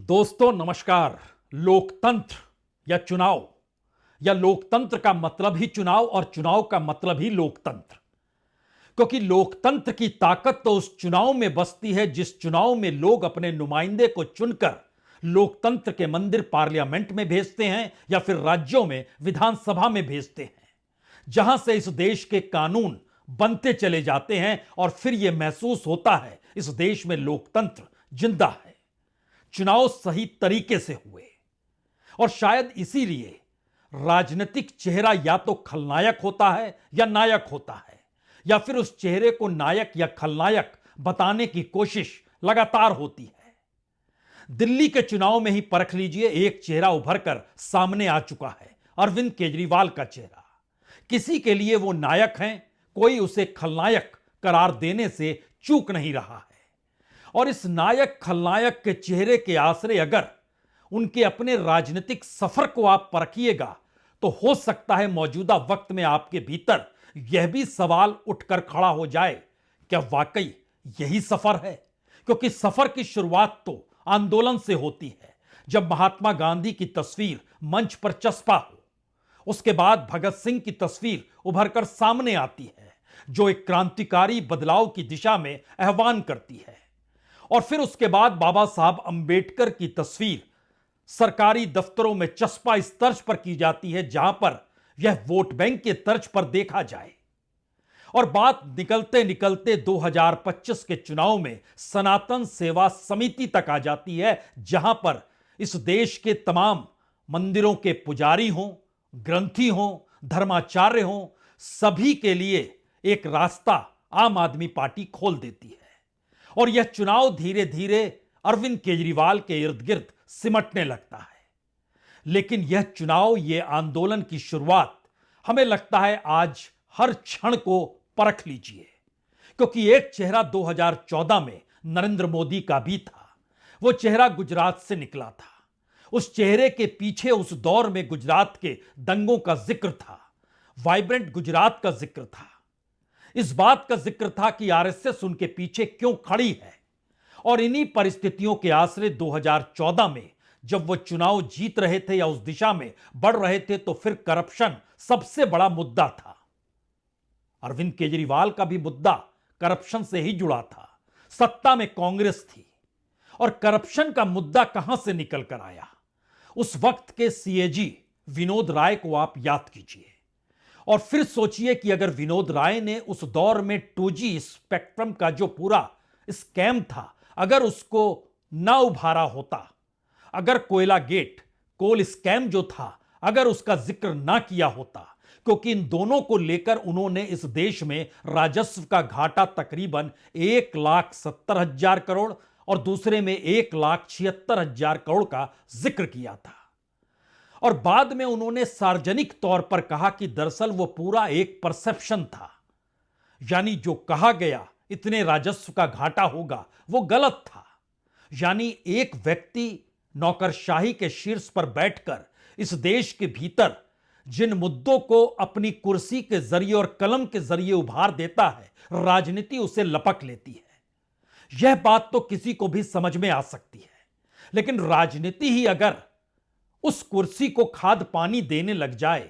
दोस्तों नमस्कार। लोकतंत्र या लोकतंत्र का मतलब ही चुनाव और चुनाव का मतलब ही लोकतंत्र। क्योंकि लोकतंत्र की ताकत तो उस चुनाव में बसती है जिस चुनाव में लोग अपने नुमाइंदे को चुनकर लोकतंत्र के मंदिर पार्लियामेंट में भेजते हैं या फिर राज्यों में विधानसभा में भेजते हैं, जहां से इस देश के कानून बनते चले जाते हैं और फिर यह महसूस होता है इस देश में लोकतंत्र जिंदा है। चुनाव सही तरीके से हुए और शायद इसीलिए राजनीतिक चेहरा या तो खलनायक होता है या नायक होता है, या फिर उस चेहरे को नायक या खलनायक बताने की कोशिश लगातार होती है। दिल्ली के चुनाव में ही परख लीजिए, एक चेहरा उभर कर सामने आ चुका है, अरविंद केजरीवाल का चेहरा। किसी के लिए वो नायक हैं, कोई उसे खलनायक करार देने से चूक नहीं रहा है। और इस नायक खलनायक के चेहरे के आसरे अगर उनके अपने राजनीतिक सफर को आप परखिएगा तो हो सकता है मौजूदा वक्त में आपके भीतर यह भी सवाल उठकर खड़ा हो जाए, क्या वाकई यही सफर है? क्योंकि सफर की शुरुआत तो आंदोलन से होती है, जब महात्मा गांधी की तस्वीर मंच पर चस्पा हो। उसके बाद भगत सिंह की तस्वीर उभरकर सामने आती है, जो एक क्रांतिकारी बदलाव की दिशा में आह्वान करती है। और फिर उसके बाद बाबा साहब अंबेडकर की तस्वीर सरकारी दफ्तरों में चस्पा इस तर्ज पर की जाती है जहां पर यह वोट बैंक के तर्ज पर देखा जाए। और बात निकलते निकलते 2025 के चुनाव में सनातन सेवा समिति तक आ जाती है, जहां पर इस देश के तमाम मंदिरों के पुजारी हों, ग्रंथी हों, धर्माचार्य हों, सभी के लिए एक रास्ता आम आदमी पार्टी खोल देती है। और यह चुनाव धीरे धीरे अरविंद केजरीवाल के इर्द गिर्द सिमटने लगता है। लेकिन यह चुनाव, यह आंदोलन की शुरुआत हमें लगता है आज हर क्षण को परख लीजिए। क्योंकि एक चेहरा 2014 में नरेंद्र मोदी का भी था। वो चेहरा गुजरात से निकला था। उस चेहरे के पीछे उस दौर में गुजरात के दंगों का जिक्र था, वाइब्रेंट गुजरात का जिक्र था, इस बात का जिक्र था कि आरएसएस उनके पीछे क्यों खड़ी है। और इन्हीं परिस्थितियों के आसरे 2014 में जब वो चुनाव जीत रहे थे या उस दिशा में बढ़ रहे थे, तो फिर करप्शन सबसे बड़ा मुद्दा था। अरविंद केजरीवाल का भी मुद्दा करप्शन से ही जुड़ा था। सत्ता में कांग्रेस थी और करप्शन का मुद्दा कहां से निकल कर आया? उस वक्त के सीएजी विनोद राय को आप याद कीजिए और फिर सोचिए कि अगर विनोद राय ने उस दौर में 2G स्पेक्ट्रम का जो पूरा स्कैम था, अगर उसको ना उभारा होता, अगर कोयला गेट, कोल स्कैम जो था, अगर उसका जिक्र ना किया होता, क्योंकि इन दोनों को लेकर उन्होंने इस देश में राजस्व का घाटा तकरीबन 1,70,000 करोड़ और दूसरे में 1,76,000 करोड़ का जिक्र किया था। और बाद में उन्होंने सार्वजनिक तौर पर कहा कि दरअसल वो पूरा एक परसेप्शन था, यानी जो कहा गया इतने राजस्व का घाटा होगा वो गलत था। यानी एक व्यक्ति नौकरशाही के शीर्ष पर बैठकर इस देश के भीतर जिन मुद्दों को अपनी कुर्सी के जरिए और कलम के जरिए उभार देता है, राजनीति उसे लपक लेती है। यह बात तो किसी को भी समझ में आ सकती है। लेकिन राजनीति ही अगर उस कुर्सी को खाद पानी देने लग जाए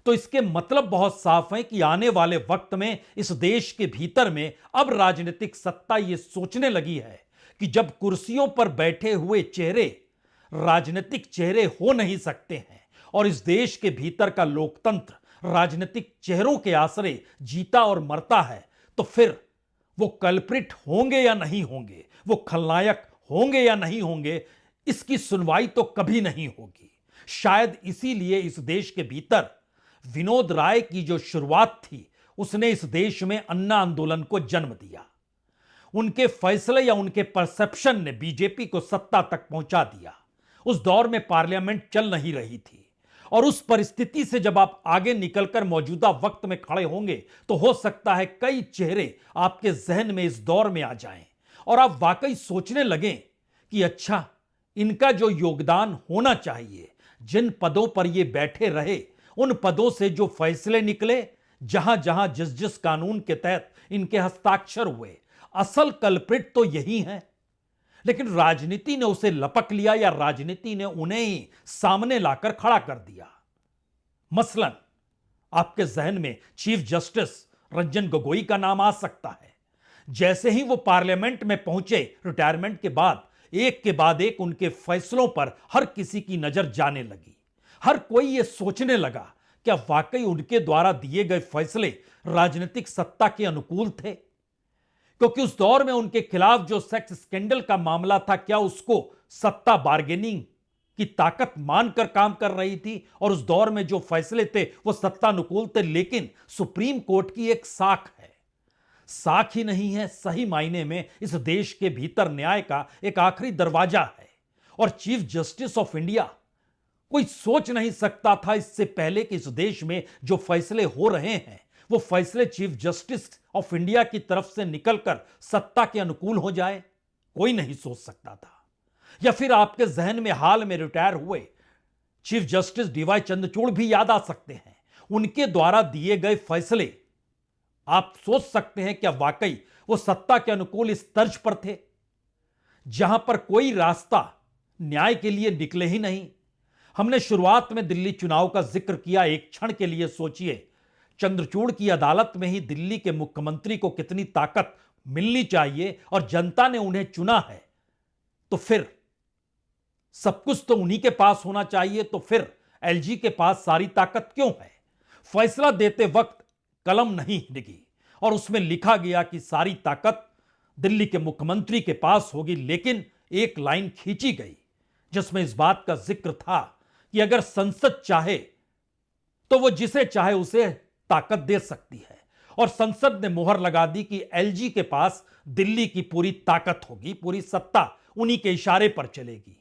तो इसके मतलब बहुत साफ है कि आने वाले वक्त में इस देश के भीतर में अब राजनीतिक सत्ता यह सोचने लगी है कि जब कुर्सियों पर बैठे हुए चेहरे राजनीतिक चेहरे हो नहीं सकते हैं और इस देश के भीतर का लोकतंत्र राजनीतिक चेहरों के आसरे जीता और मरता है, तो फिर वो कल्प्रिट होंगे या नहीं होंगे, वो खलनायक होंगे या नहीं होंगे, इसकी सुनवाई तो कभी नहीं होगी। शायद इसीलिए इस देश के भीतर विनोद राय की जो शुरुआत थी, उसने इस देश में अन्ना आंदोलन को जन्म दिया। उनके फैसले या उनके परसेप्शन ने बीजेपी को सत्ता तक पहुंचा दिया। उस दौर में पार्लियामेंट चल नहीं रही थी और उस परिस्थिति से जब आप आगे निकलकर मौजूदा वक्त में खड़े होंगे तो हो सकता है कई चेहरे आपके जहन में इस दौर में आ जाएं और आप वाकई सोचने लगें कि अच्छा, इनका जो योगदान होना चाहिए, जिन पदों पर ये बैठे रहे, उन पदों से जो फैसले निकले, जहां जहां जिस जिस कानून के तहत इनके हस्ताक्षर हुए, असल कल्प्रिट तो यही है। लेकिन राजनीति ने उसे लपक लिया या राजनीति ने उन्हें ही सामने लाकर खड़ा कर दिया। मसलन आपके जहन में चीफ जस्टिस रंजन गोगोई का नाम आ सकता है। जैसे ही वो पार्लियामेंट में पहुंचे रिटायरमेंट के बाद, एक के बाद एक उनके फैसलों पर हर किसी की नजर जाने लगी। हर कोई ये सोचने लगा क्या वाकई उनके द्वारा दिए गए फैसले राजनीतिक सत्ता के अनुकूल थे, क्योंकि उस दौर में उनके खिलाफ जो सेक्स स्कैंडल का मामला था, क्या उसको सत्ता बार्गेनिंग की ताकत मानकर काम कर रही थी? और उस दौर में जो फैसले थे वो सत्तानुकूल थे। लेकिन सुप्रीम कोर्ट की एक साख है, साख ही नहीं है, सही मायने में इस देश के भीतर न्याय का एक आखिरी दरवाजा है। और चीफ जस्टिस ऑफ इंडिया, कोई सोच नहीं सकता था इससे पहले कि इस देश में जो फैसले हो रहे हैं वो फैसले चीफ जस्टिस ऑफ इंडिया की तरफ से निकलकर सत्ता के अनुकूल हो जाए। कोई नहीं सोच सकता था। या फिर आपके जहन में हाल में रिटायर हुए चीफ जस्टिस डीवाई चंद्रचूड़ भी याद आ सकते हैं। उनके द्वारा दिए गए फैसले आप सोच सकते हैं क्या वाकई वो सत्ता के अनुकूल इस तर्ज पर थे, जहां पर कोई रास्ता न्याय के लिए निकले ही नहीं। हमने शुरुआत में दिल्ली चुनाव का जिक्र किया। एक क्षण के लिए सोचिए, चंद्रचूड़ की अदालत में ही दिल्ली के मुख्यमंत्री को कितनी ताकत मिलनी चाहिए और जनता ने उन्हें चुना है, तो फिर सब कुछ तो उन्हीं के पास होना चाहिए। तो फिर एलजी के पास सारी ताकत क्यों है? फैसला देते वक्त कलम नहीं डिगी और उसमें लिखा गया कि सारी ताकत दिल्ली के मुख्यमंत्री के पास होगी, लेकिन एक लाइन खींची गई जिसमें इस बात का जिक्र था कि अगर संसद चाहे तो वो जिसे चाहे उसे ताकत दे सकती है। और संसद ने मोहर लगा दी कि एलजी के पास दिल्ली की पूरी ताकत होगी, पूरी सत्ता उन्हीं के इशारे पर चलेगी।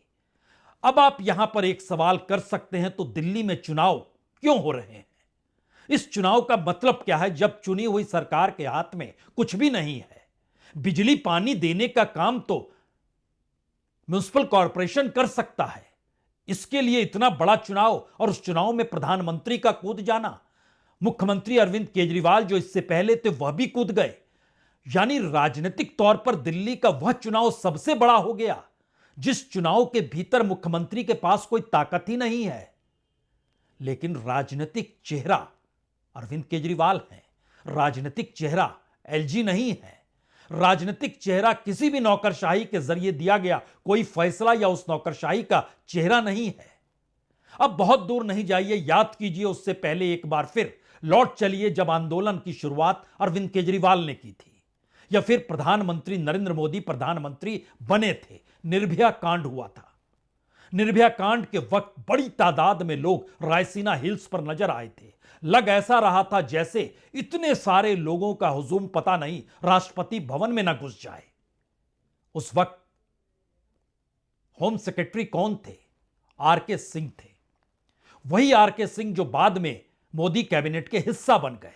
अब आप यहां पर एक सवाल कर सकते हैं, तो दिल्ली में चुनाव क्यों हो रहे हैं? इस चुनाव का मतलब क्या है जब चुनी हुई सरकार के हाथ में कुछ भी नहीं है? बिजली पानी देने का काम तो म्युनिसिपल कॉरपोरेशन कर सकता है। इसके लिए इतना बड़ा चुनाव और उस चुनाव में प्रधानमंत्री का कूद जाना, मुख्यमंत्री अरविंद केजरीवाल जो इससे पहले थे वह भी कूद गए। यानी राजनीतिक तौर पर दिल्ली का वह चुनाव सबसे बड़ा हो गया जिस चुनाव के भीतर मुख्यमंत्री के पास कोई ताकत ही नहीं है। लेकिन राजनीतिक चेहरा अरविंद केजरीवाल है, राजनीतिक चेहरा एलजी नहीं है। राजनीतिक चेहरा किसी भी नौकरशाही के जरिए दिया गया कोई फैसला या उस नौकरशाही का चेहरा नहीं है। अब बहुत दूर नहीं जाइए, याद कीजिए उससे पहले एक बार फिर लौट चलिए जब आंदोलन की शुरुआत अरविंद केजरीवाल ने की थी, या फिर प्रधानमंत्री नरेंद्र मोदी प्रधानमंत्री बने थे, निर्भया कांड हुआ था। निर्भया कांड के वक्त बड़ी तादाद में लोग रायसीना हिल्स पर नजर आए थे। लग ऐसा रहा था जैसे इतने सारे लोगों का हुजूम पता नहीं राष्ट्रपति भवन में ना घुस जाए। उस वक्त होम सेक्रेटरी कौन थे? आरके सिंह थे। वही आरके सिंह जो बाद में मोदी कैबिनेट के हिस्सा बन गए।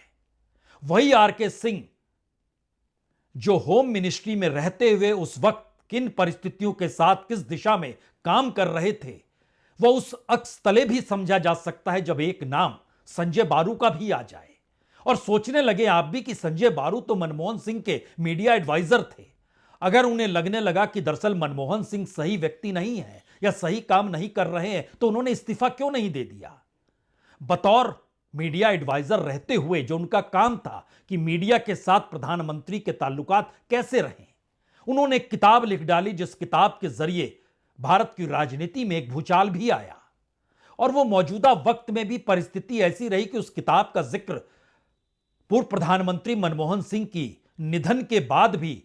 वही आरके सिंह जो होम मिनिस्ट्री में रहते हुए उस वक्त किन परिस्थितियों के साथ किस दिशा में काम कर रहे थे, वह उस अक्स तले भी समझा जा सकता है जब एक नाम संजय बारू का भी आ जाए। और सोचने लगे आप भी कि संजय बारू तो मनमोहन सिंह के मीडिया एडवाइजर थे। अगर उन्हें लगने लगा कि दरअसल मनमोहन सिंह सही व्यक्ति नहीं है या सही काम नहीं कर रहे हैं, तो उन्होंने इस्तीफा क्यों नहीं दे दिया? बतौर मीडिया एडवाइजर रहते हुए जो उनका काम था कि मीडिया के साथ प्रधानमंत्री के ताल्लुकात कैसे रहें, उन्होंने एक किताब लिख डाली जिस किताब के जरिए भारत की राजनीति में एक भूचाल भी आया। और वो मौजूदा वक्त में भी परिस्थिति ऐसी रही कि उस किताब का जिक्र पूर्व प्रधानमंत्री मनमोहन सिंह की निधन के बाद भी,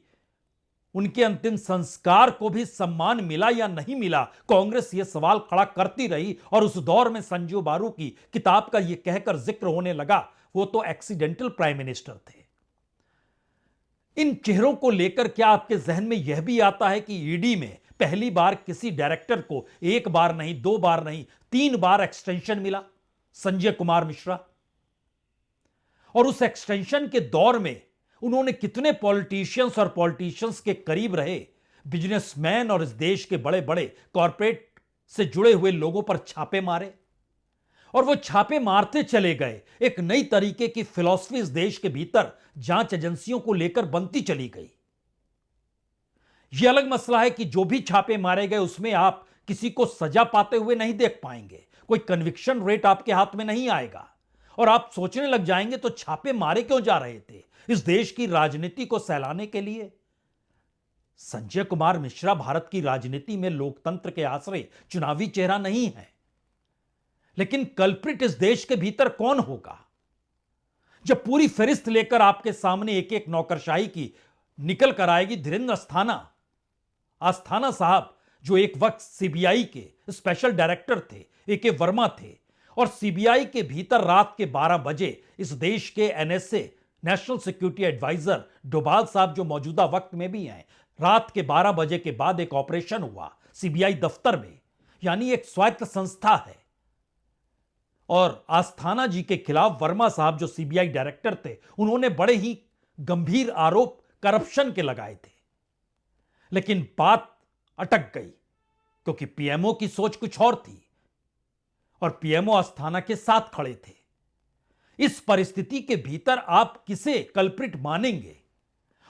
उनके अंतिम संस्कार को भी सम्मान मिला या नहीं मिला, कांग्रेस ये सवाल खड़ा करती रही। और उस दौर में संजय बारू की किताब का यह कहकर जिक्र होने लगा वो तो एक्सीडेंटल प्राइम मिनिस्टर थे। इन चेहरों को लेकर क्या आपके जहन में यह भी आता है कि ईडी में पहली बार किसी डायरेक्टर को एक बार नहीं, दो बार नहीं, 3 बार एक्सटेंशन मिला? संजय कुमार मिश्रा। और उस एक्सटेंशन के दौर में उन्होंने कितने पॉलिटिशियंस के करीब रहे, बिजनेसमैन और इस देश के बड़े बड़े कॉरपोरेट से जुड़े हुए लोगों पर छापे मारे। और वो छापे मारते चले गए। एक नई तरीके की फिलॉसफी इस देश के भीतर जांच एजेंसियों को लेकर बनती चली गई। यह अलग मसला है कि जो भी छापे मारे गए उसमें आप किसी को सजा पाते हुए नहीं देख पाएंगे, कोई कन्विक्शन रेट आपके हाथ में नहीं आएगा और आप सोचने लग जाएंगे तो छापे मारे क्यों जा रहे थे? इस देश की राजनीति को सहलाने के लिए? संजय कुमार मिश्रा भारत की राजनीति में लोकतंत्र के आश्रय चुनावी चेहरा नहीं है, लेकिन कल्प्रिट इस देश के भीतर कौन होगा? जब पूरी फहरिस्त लेकर आपके सामने एक एक नौकरशाही की निकल कर आएगी धीरेन्द्र अस्थाना साहब, जो एक वक्त सीबीआई के स्पेशल डायरेक्टर थे, एके वर्मा थे, और सीबीआई के भीतर रात के 12 बजे इस देश के NSA national security adviser Doval साहब, जो मौजूदा वक्त में भी हैं, रात के 12 बजे के बाद एक ऑपरेशन हुआ सीबीआई दफ्तर में, यानी एक स्वायत्त संस्था है, और आस्थाना जी के खिलाफ वर्मा साहब जो सीबीआई डायरेक्टर थे, उन्होंने बड़े ही गंभीर आरोप करप्शन के लगाए थे। लेकिन बात अटक गई क्योंकि पीएमओ की सोच कुछ और थी और पीएमओ आस्थाना के साथ खड़े थे। इस परिस्थिति के भीतर आप किसे कल्प्रिट मानेंगे?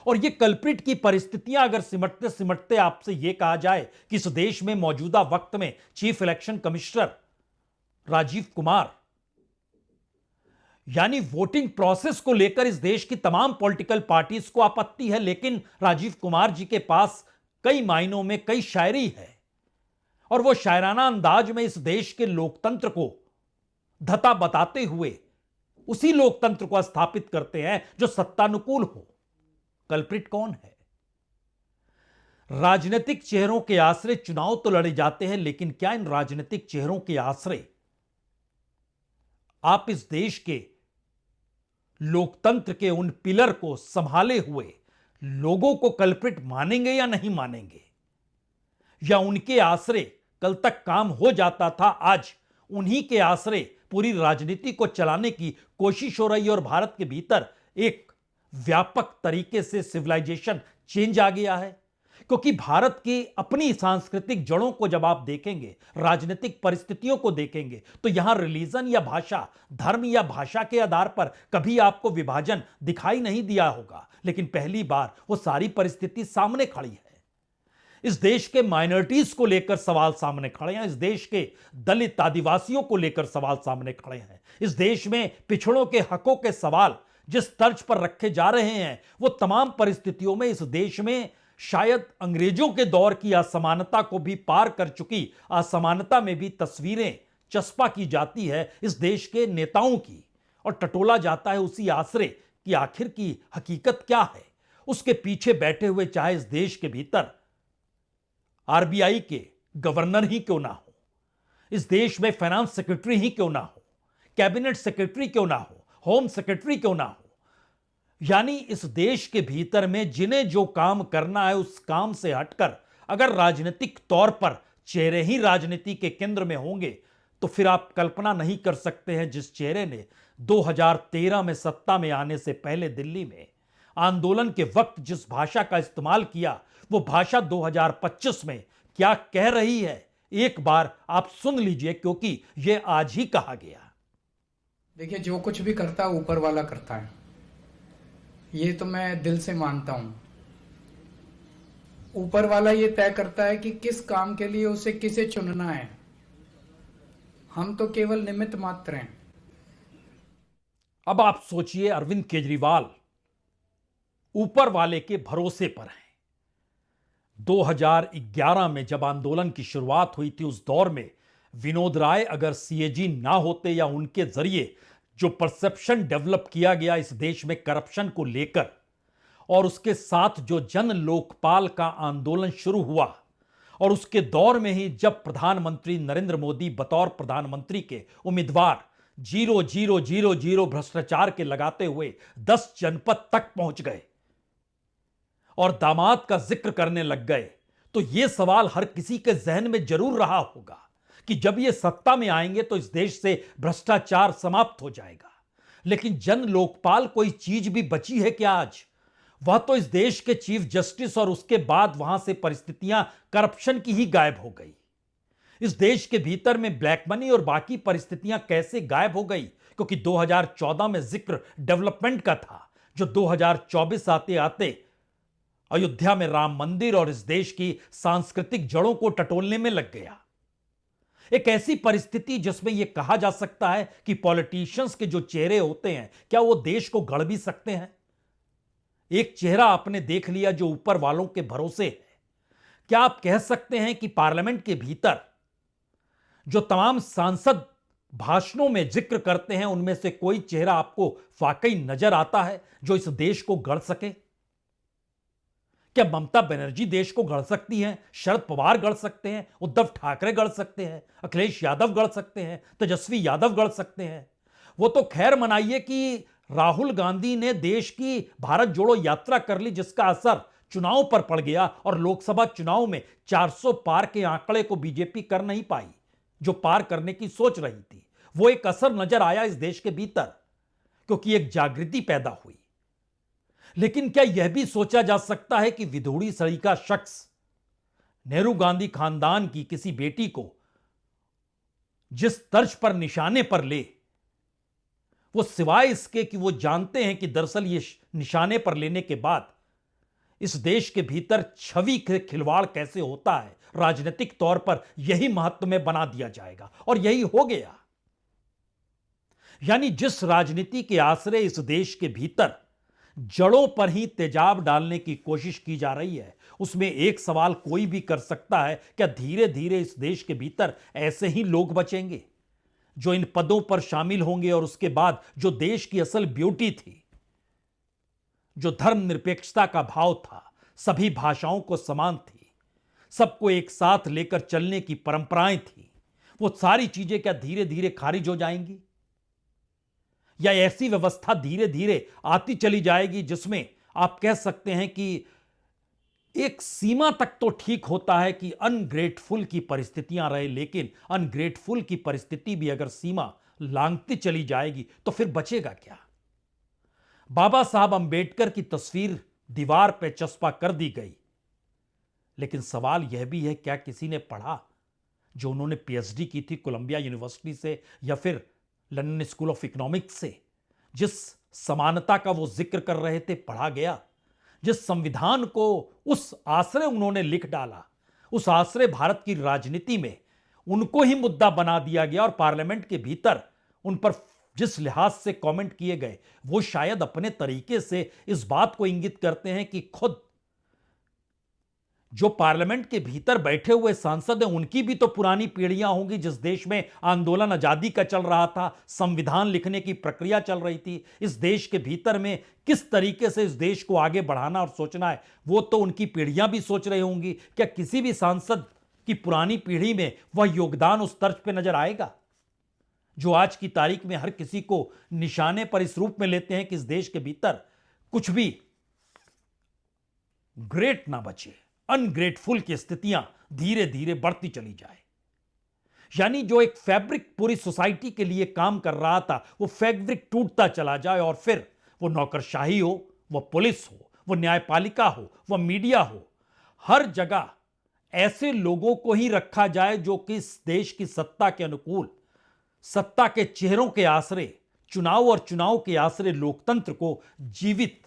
और ये कल्प्रिट की परिस्थितियां अगर सिमटते सिमटते आपसे यह कहा जाए कि इस देश में मौजूदा वक्त में chief election commissioner Rajiv Kumar, यानी वोटिंग प्रोसेस को लेकर इस देश की तमाम पॉलिटिकल पार्टीज को आपत्ति है, लेकिन राजीव कुमार जी के पास कई मायनों में कई शायरी है और वो शायराना अंदाज में इस देश के लोकतंत्र को धता बताते हुए उसी लोकतंत्र को स्थापित करते हैं जो सत्तानुकूल हो। कल्प्रिट कौन है? राजनीतिक चेहरों के आश्रय चुनाव तो लड़े जाते हैं, लेकिन क्या इन राजनीतिक चेहरों के आश्रय आप इस देश के लोकतंत्र के उन पिलर को संभाले हुए लोगों को कल्प्रिट मानेंगे या नहीं मानेंगे? या उनके आश्रय कल तक काम हो जाता था, आज उन्हीं के आश्रय पूरी राजनीति को चलाने की कोशिश हो रही है और भारत के भीतर एक व्यापक तरीके से सिविलाइजेशन चेंज आ गया है? क्योंकि भारत की अपनी सांस्कृतिक जड़ों को जब आप देखेंगे, राजनीतिक परिस्थितियों को देखेंगे, तो यहां रिलीजन या भाषा, धर्म या भाषा के आधार पर कभी आपको विभाजन दिखाई नहीं दिया होगा, लेकिन पहली बार वो सारी परिस्थिति सामने खड़ी है। इस देश के माइनॉरिटीज को लेकर सवाल सामने खड़े हैं, इस देश के दलित आदिवासियों को लेकर सवाल सामने खड़े हैं, इस देश में पिछड़ों के हकों के सवाल जिस तर्ज पर रखे जा रहे हैं, वो तमाम परिस्थितियों में इस देश में शायद अंग्रेजों के दौर की असमानता को भी पार कर चुकी असमानता में भी तस्वीरें चस्पा की जाती है इस देश के नेताओं की, और टटोला जाता है उसी आश्रय कि आखिर की हकीकत क्या है। उसके पीछे बैठे हुए चाहे इस देश के भीतर आरबीआई के गवर्नर ही क्यों ना हो, इस देश में फाइनेंस सेक्रेटरी ही क्यों ना हो, कैबिनेट सेक्रेटरी क्यों ना हो, होम सेक्रेटरी क्यों ना हो, यानी इस देश के भीतर में जिन्हें जो काम करना है उस काम से हटकर अगर राजनीतिक तौर पर चेहरे ही राजनीति के केंद्र में होंगे, तो फिर आप कल्पना नहीं कर सकते हैं जिस चेहरे ने 2013 में सत्ता में आने से पहले दिल्ली में आंदोलन के वक्त जिस भाषा का इस्तेमाल किया, वो भाषा 2025 में क्या कह रही है, एक बार आप सुन लीजिए, क्योंकि यह आज ही कहा गया। देखिए, जो कुछ भी करता है ऊपर वाला करता है, ये तो मैं दिल से मानता हूं। ऊपर वाला ये तय करता है कि किस काम के लिए उसे किसे चुनना है, हम तो केवल निमित्त मात्र हैं। अब आप सोचिए, अरविंद केजरीवाल ऊपर वाले के भरोसे पर हैं। 2011 में जब आंदोलन की शुरुआत हुई थी, उस दौर में विनोद राय अगर सीएजी ना होते या उनके जरिए जो परसेप्शन डेवलप किया गया इस देश में करप्शन को लेकर, और उसके साथ जो जन लोकपाल का आंदोलन शुरू हुआ, और उसके दौर में ही जब प्रधानमंत्री नरेंद्र मोदी बतौर प्रधानमंत्री के उम्मीदवार 0-0-0-0 भ्रष्टाचार के लगाते हुए 10 जनपद तक पहुंच गए और दामाद का जिक्र करने लग गए, तो यह सवाल हर किसी के जहन में जरूर रहा होगा कि जब ये सत्ता में आएंगे तो इस देश से भ्रष्टाचार समाप्त हो जाएगा। लेकिन जन लोकपाल कोई चीज भी बची है क्या आज? वह तो इस देश के चीफ जस्टिस और उसके बाद वहां से परिस्थितियां करप्शन की ही गायब हो गई। इस देश के भीतर में ब्लैक मनी और बाकी परिस्थितियां कैसे गायब हो गई? क्योंकि 2014 में जिक्र डेवलपमेंट का था, जो 2024 आते आते अयोध्या में राम मंदिर और इस देश की सांस्कृतिक जड़ों को टटोलने में लग गया। एक ऐसी परिस्थिति जिसमें यह कहा जा सकता है कि पॉलिटिशियंस के जो चेहरे होते हैं, क्या वो देश को गढ़ भी सकते हैं? एक चेहरा आपने देख लिया जो ऊपर वालों के भरोसे है। क्या आप कह सकते हैं कि पार्लियामेंट के भीतर जो तमाम सांसद भाषणों में जिक्र करते हैं, उनमें से कोई चेहरा आपको वाकई नजर आता है जो इस देश को गढ़ सके? क्या ममता बनर्जी देश को गढ़ सकती हैं? शरद पवार गढ़ सकते हैं? उद्धव ठाकरे गढ़ सकते हैं? अखिलेश यादव गढ़ सकते हैं? तेजस्वी यादव गढ़ सकते हैं? वो तो खैर मनाइए कि राहुल गांधी ने देश की भारत जोड़ो यात्रा कर ली, जिसका असर चुनाव पर पड़ गया और लोकसभा चुनाव में 400 पार के आंकड़े को बीजेपी कर नहीं पाई जो पार करने की सोच रही थी। वो एक असर नजर आया इस देश के भीतर, क्योंकि एक जागृति पैदा हुई। लेकिन क्या यह भी सोचा जा सकता है कि विधूड़ी सड़ी का शख्स नेहरू गांधी खानदान की किसी बेटी को जिस तर्ज पर निशाने पर ले, वो सिवाय इसके कि वो जानते हैं कि दरअसल ये निशाने पर लेने के बाद इस देश के भीतर छवि के खिलवाड़ कैसे होता है, राजनीतिक तौर पर यही महत्व में बना दिया जाएगा। और यही हो गया। यानी जिस राजनीति के आश्रय इस देश के भीतर जड़ों पर ही तेजाब डालने की कोशिश की जा रही है, उसमें एक सवाल कोई भी कर सकता है, क्या धीरे धीरे इस देश के भीतर ऐसे ही लोग बचेंगे जो इन पदों पर शामिल होंगे और उसके बाद जो देश की असल ब्यूटी थी, जो धर्मनिरपेक्षता का भाव था, सभी भाषाओं को समान थी, सबको एक साथ लेकर चलने की परंपराएं थी, वो सारी चीजें क्या धीरे धीरे खारिज हो जाएंगी? या ऐसी व्यवस्था धीरे धीरे आती चली जाएगी जिसमें आप कह सकते हैं कि एक सीमा तक तो ठीक होता है कि अनग्रेटफुल की परिस्थितियां रहे, लेकिन अनग्रेटफुल की परिस्थिति भी अगर सीमा लांघती चली जाएगी तो फिर बचेगा क्या? बाबा साहब अंबेडकर की तस्वीर दीवार पर चस्पा कर दी गई, लेकिन सवाल यह भी है, क्या किसी ने पढ़ा? जो उन्होंने पीएचडी की थी कोलंबिया यूनिवर्सिटी से या फिर लंदन स्कूल ऑफ इकोनॉमिक्स से, जिस समानता का वो जिक्र कर रहे थे, पढ़ा गया? जिस संविधान को उस आश्रय उन्होंने लिख डाला, उस आश्रय भारत की राजनीति में उनको ही मुद्दा बना दिया गया और पार्लियामेंट के भीतर उन पर जिस लिहाज से कमेंट किए गए, वो शायद अपने तरीके से इस बात को इंगित करते हैं कि खुद जो पार्लियामेंट के भीतर बैठे हुए सांसद हैं, उनकी भी तो पुरानी पीढ़ियां होंगी। जिस देश में आंदोलन आजादी का चल रहा था, संविधान लिखने की प्रक्रिया चल रही थी, इस देश के भीतर में किस तरीके से इस देश को आगे बढ़ाना और सोचना है, वो तो उनकी पीढ़ियां भी सोच रही होंगी। क्या किसी भी सांसद की पुरानी पीढ़ी में वह योगदान उस तर्ज पे नजर आएगा जो आज की तारीख में हर किसी को निशाने पर इस रूप में लेते हैं कि इस देश के भीतर कुछ भी ग्रेट ना बचे, अनग्रेटफुल की स्थितियां धीरे धीरे बढ़ती चली जाए? यानी जो एक फैब्रिक पूरी सोसाइटी के लिए काम कर रहा था, वो फैब्रिक टूटता चला जाए और फिर वो नौकरशाही हो, वो पुलिस हो, वो न्यायपालिका हो, वो मीडिया हो, हर जगह ऐसे लोगों को ही रखा जाए जो कि इस देश की सत्ता के अनुकूल, सत्ता के चेहरों के आश्रय, चुनाव और चुनाव के आश्रय लोकतंत्र को जीवित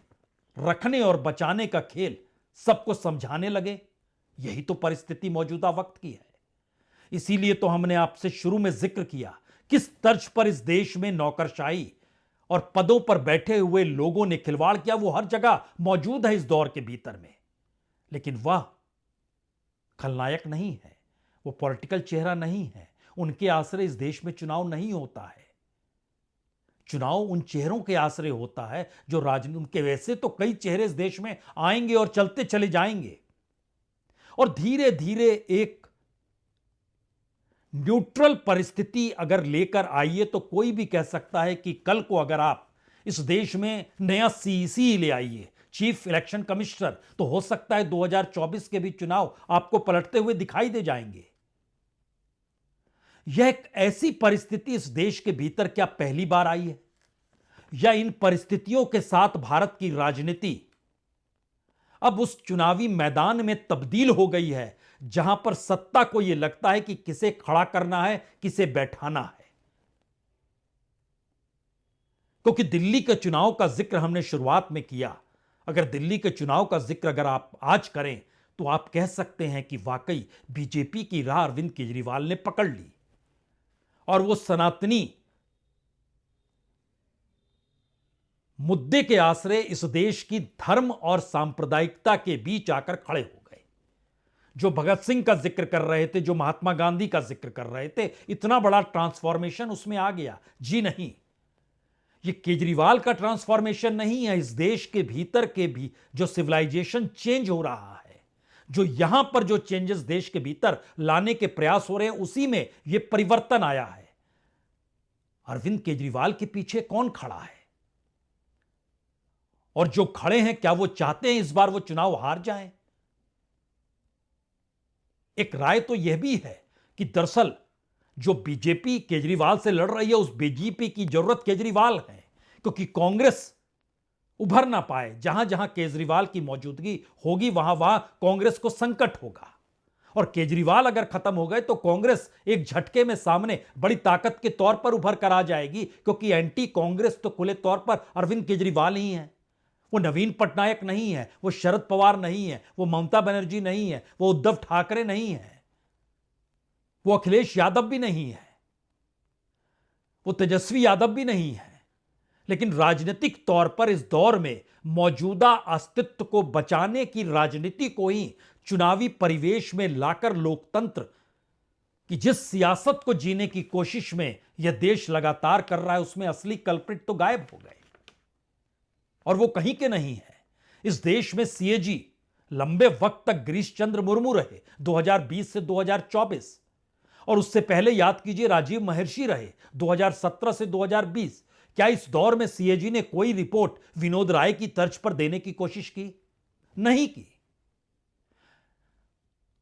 रखने और बचाने का खेल सबको समझाने लगे। यही तो परिस्थिति मौजूदा वक्त की है। इसीलिए तो हमने आपसे शुरू में जिक्र किया किस तर्ज पर इस देश में नौकरशाही और पदों पर बैठे हुए लोगों ने खिलवाड़ किया। वो हर जगह मौजूद है इस दौर के भीतर में, लेकिन वह खलनायक नहीं है, वो पॉलिटिकल चेहरा नहीं है। उनके आश्रय इस देश में चुनाव नहीं होता है। चुनाव उन चेहरों के आश्रय होता है जो राजनीति, उनके वैसे तो कई चेहरे इस देश में आएंगे और चलते चले जाएंगे और धीरे धीरे एक न्यूट्रल परिस्थिति अगर लेकर आइए तो कोई भी कह सकता है कि कल को अगर आप इस देश में नया सीईसी ले आइए, चीफ इलेक्शन कमिश्नर, तो हो सकता है 2024 के भी चुनाव आपको पलटते हुए दिखाई दे जाएंगे। यह एक ऐसी परिस्थिति इस देश के भीतर क्या पहली बार आई है, या इन परिस्थितियों के साथ भारत की राजनीति अब उस चुनावी मैदान में तब्दील हो गई है जहां पर सत्ता को यह लगता है कि किसे खड़ा करना है, किसे बैठाना है। क्योंकि दिल्ली के चुनाव का जिक्र हमने शुरुआत में किया, अगर दिल्ली के चुनाव का जिक्र अगर आप आज करें तो आप कह सकते हैं कि वाकई बीजेपी की राह अरविंद केजरीवाल ने पकड़ ली और वो सनातनी मुद्दे के आश्रय इस देश की धर्म और सांप्रदायिकता के बीच आकर खड़े हो गए। जो भगत सिंह का जिक्र कर रहे थे, जो महात्मा गांधी का जिक्र कर रहे थे, इतना बड़ा ट्रांसफॉर्मेशन उसमें आ गया। जी नहीं, ये केजरीवाल का ट्रांसफॉर्मेशन नहीं है, इस देश के भीतर के भी जो सिविलाइजेशन चेंज हो रहा है, जो यहां पर जो चेंजेस देश के भीतर लाने के प्रयास हो रहे हैं, उसी में यह परिवर्तन आया है। अरविंद केजरीवाल के पीछे कौन खड़ा है और जो खड़े हैं क्या वो चाहते हैं इस बार वो चुनाव हार जाएं? एक राय तो यह भी है कि दरअसल जो बीजेपी केजरीवाल से लड़ रही है उस बीजेपी की जरूरत केजरीवाल है, क्योंकि कांग्रेस उभर ना पाए। जहां जहां केजरीवाल की मौजूदगी होगी वहां वहां कांग्रेस को संकट होगा, और केजरीवाल अगर खत्म हो गए तो कांग्रेस एक झटके में सामने बड़ी ताकत के तौर पर उभर कर आ जाएगी, क्योंकि एंटी कांग्रेस तो खुले तौर पर अरविंद केजरीवाल ही है। वो नवीन पटनायक नहीं है, वो शरद पवार नहीं है, वो ममता बनर्जी नहीं है, वो उद्धव ठाकरे नहीं है, वो अखिलेश यादव भी नहीं है, वो तेजस्वी यादव भी नहीं है। लेकिन राजनीतिक तौर पर इस दौर में मौजूदा अस्तित्व को बचाने की राजनीति को ही चुनावी परिवेश में लाकर लोकतंत्र की जिस सियासत को जीने की कोशिश में यह देश लगातार कर रहा है, उसमें असली कल्प्रिट तो गायब हो गए, और वो कहीं के नहीं है। इस देश में सीएजी लंबे वक्त तक गिरीश चंद्र मुर्मू रहे, 2020 से 2024, और उससे पहले याद कीजिए राजीव महर्षि रहे 2017 से 2020। क्या इस दौर में सीएजी ने कोई रिपोर्ट विनोद राय की तर्ज पर देने की कोशिश की? नहीं की।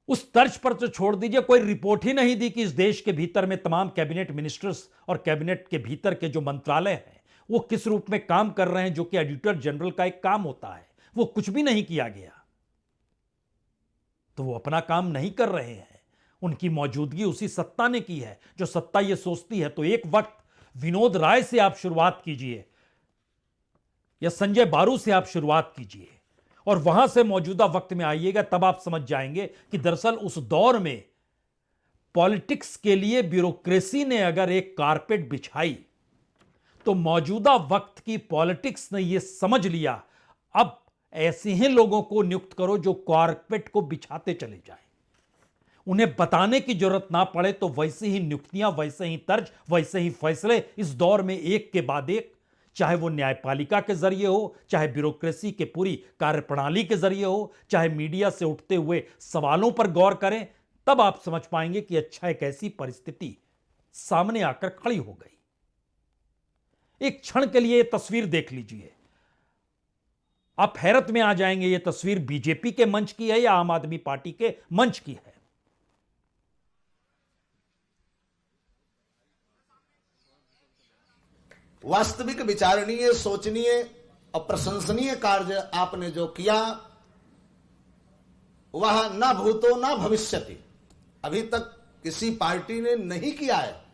उस तर्ज पर तो छोड़ दीजिए, कोई रिपोर्ट ही नहीं दी कि इस देश के भीतर में तमाम कैबिनेट मिनिस्टर्स और कैबिनेट के भीतर के जो मंत्रालय हैं वो किस रूप में काम कर रहे हैं, जो कि एडिटर जनरल का एक काम होता है, वो कुछ भी नहीं किया गया। तो वो अपना काम नहीं कर रहे हैं, उनकी मौजूदगी उसी सत्ता ने की है जो सत्ता ये सोचती है। तो एक वक्त विनोद राय से आप शुरुआत कीजिए या संजय बारू से आप शुरुआत कीजिए और वहां से मौजूदा वक्त में आइएगा, तब आप समझ जाएंगे कि दरअसल उस दौर में पॉलिटिक्स के लिए ब्यूरोक्रेसी ने अगर एक कारपेट बिछाई तो मौजूदा वक्त की पॉलिटिक्स ने यह समझ लिया अब ऐसे ही लोगों को नियुक्त करो जो कारपेट को बिछाते चले जाएं, उन्हें बताने की जरूरत ना पड़े, तो वैसे ही नियुक्तियां, वैसे ही तर्ज, वैसे ही फैसले इस दौर में एक के बाद एक, चाहे वो न्यायपालिका के जरिए हो, चाहे ब्यूरोक्रेसी के पूरी कार्यप्रणाली के जरिए हो, चाहे मीडिया से उठते हुए सवालों पर गौर करें, तब आप समझ पाएंगे कि अच्छा एक ऐसी परिस्थिति सामने आकर खड़ी हो गई। एक क्षण के लिए यह तस्वीर देख लीजिए, आप हैरत में आ जाएंगे। यह तस्वीर बीजेपी के मंच की है या आम आदमी पार्टी के मंच की है? वास्तविक विचारणीय, सोचनीय और प्रशंसनीय कार्य आपने जो किया वह न भूतो न भविष्यति अभी तक किसी पार्टी ने नहीं किया है।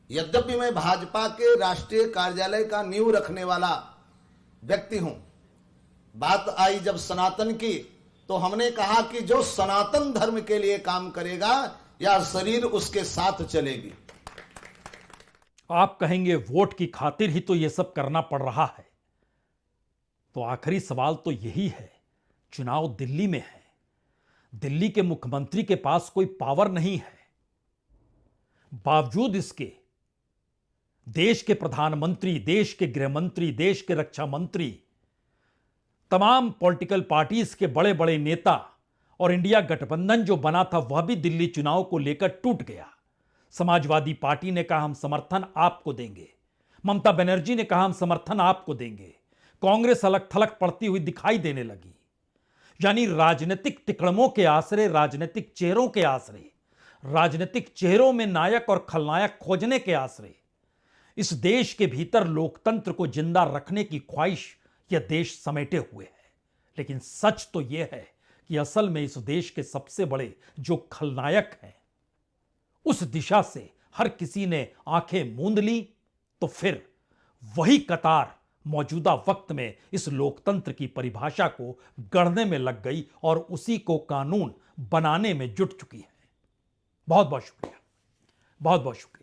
यद्यपि मैं भाजपा के राष्ट्रीय कार्यालय का नींव रखने वाला व्यक्ति हूं, बात आई जब सनातन की तो हमने कहा कि जो सनातन धर्म के लिए काम करेगा या शरीर उसके साथ चलेगी। आप कहेंगे वोट की खातिर ही तो यह सब करना पड़ रहा है। तो आखिरी सवाल तो यही है, चुनाव दिल्ली में है, दिल्ली के मुख्यमंत्री के पास कोई पावर नहीं है, बावजूद इसके देश के प्रधानमंत्री, देश के गृह मंत्री, देश के रक्षा मंत्री, तमाम पॉलिटिकल पार्टीज के बड़े बड़े नेता और इंडिया गठबंधन जो बना था वह भी दिल्ली चुनाव को लेकर टूट गया। समाजवादी पार्टी ने कहा हम समर्थन आपको देंगे, ममता बनर्जी ने कहा हम समर्थन आपको देंगे, कांग्रेस अलग थलग पड़ती हुई दिखाई देने लगी। यानी राजनीतिक तिकड़मों के आश्रय, राजनीतिक चेहरों के आश्रय, राजनीतिक चेहरों में नायक और खलनायक खोजने के आश्रय इस देश के भीतर लोकतंत्र को जिंदा रखने की ख्वाहिश यह देश समेटे हुए है। लेकिन सच तो यह है कि असल में इस देश के सबसे बड़े जो खलनायक हैं उस दिशा से हर किसी ने आंखें मूंद ली, तो फिर वही कतार, मौजूदा वक्त में इस लोकतंत्र की परिभाषा को गढ़ने में लग गई और उसी को कानून बनाने में जुट चुकी है। बहुत बहुत शुक्रिया, बहुत बहुत शुक्रिया।